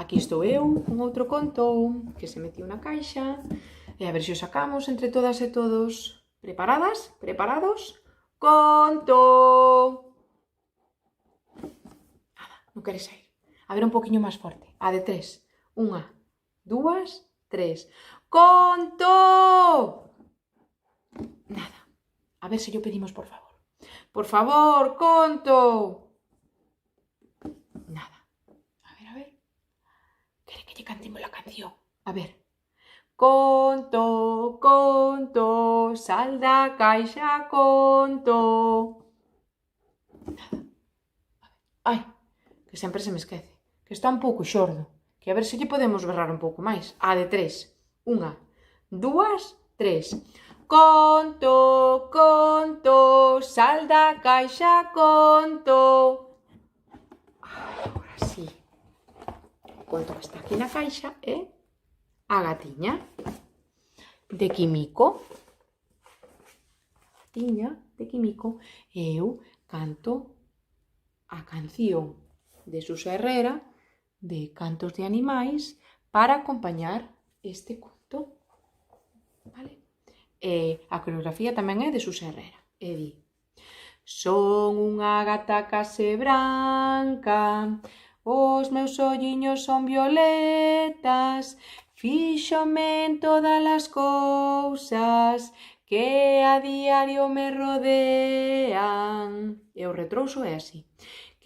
aquí estou eu, con outro conto que se metió na caixa. E a ver se o sacamos entre todas e todos. Preparadas? Preparados? Conto! Nada, non quere sair. A ver un poquinho máis forte. A de 3. 1, 2, 3. Conto! Nada. A ver se yo pedimos por favor. Por favor, conto! Nada. A ver. Quere que lle cantemos la canción. A ver. Conto, conto, sal da caixa, conto. Nada. Ai, que sempre se me esquece. Que está un pouco xordo. Que a ver se lle podemos berrar un pouco máis. A de 3. 1, 2, 3. Conto, conto, sal da caixa, conto. Agora sí. O conto que está aquí na caixa é a gatiña de Quimico. Gatiña de Quimico. Eu canto a canción de Susa Herrera de Cantos de Animais para acompañar este conto. Vale? A coreografía tamén é de Susa Herrera. E di: son unha gata case branca, os meus olliños son violetas, fíxome en todas as cousas que a diario me rodean. E o retrouso é así.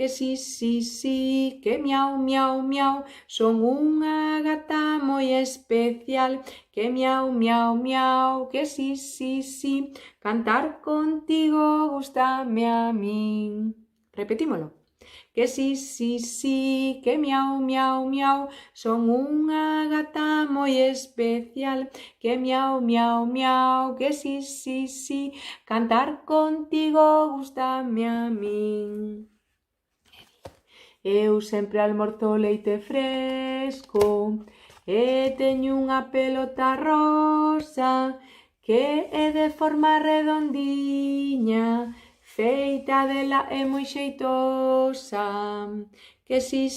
Que si, que miau, miau, miau, son unha gata moi especial, que miau, miau, miau, que si, cantar contigo gústame a min. Repetímolo. Que si, que miau, miau, miau, son unha gata moi especial, que miau, miau, miau, que si, cantar contigo gústame a min. Eu sempre almorzo leite fresco e teño unha pelota rosa que é de forma redondiña, feita dela é moi xeitosa. Que si,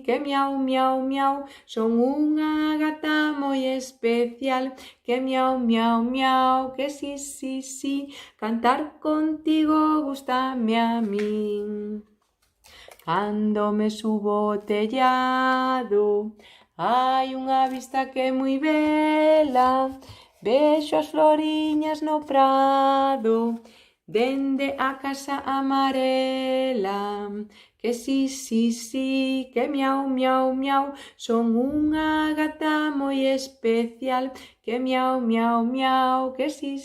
que miau, miau, miau, son unha gata moi especial, que miau, miau, miau, que si, cantar contigo gústame a min. Cando me subo ao tellado, hai unha vista que é moi bela, vexo as floriñas no prado, dende a casa amarela. Que si, que miau, miau, miau, son unha gata moi especial, que miau, miau, miau, que si,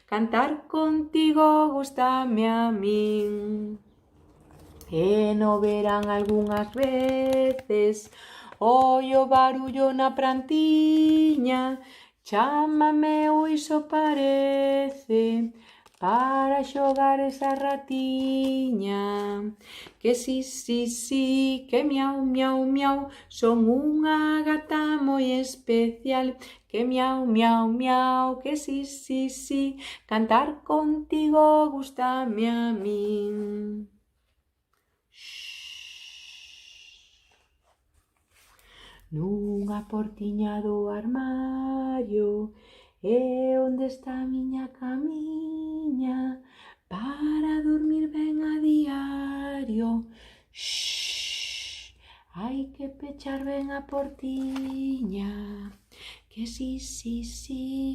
cantar contigo gústame a min. E no verán algunhas veces ollo barullo na prantiña, chámame ou iso parece para xogar esa ratiña. Que si, que miau, miau, miau, son unha gata moi especial, que miau, miau, miau, que si, cantar contigo gústame a min. Nunha portiña do armario é onde está a miña camiña para dormir ben a diario. Hai que pechar ben a portiña. Que si,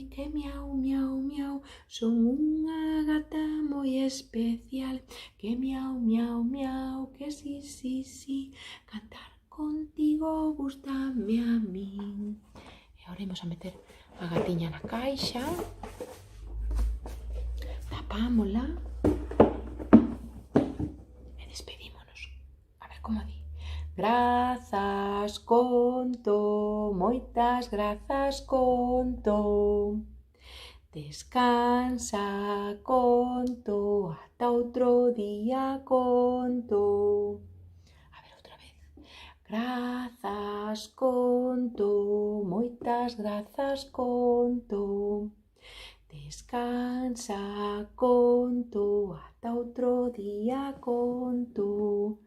que miau, miau, miau, son unha gata moi especial, que miau, miau, miau, que si, cantar contigo gústame a min. E agora imos a meter a gatiña na caixa, tapámola e despedímonos. A ver como di. Grazas, conto, moitas grazas, conto. Descansa, conto, ata outro día, conto. A ver, outra vez. Grazas, conto, moitas grazas, conto. Descansa, conto, ata outro día, conto.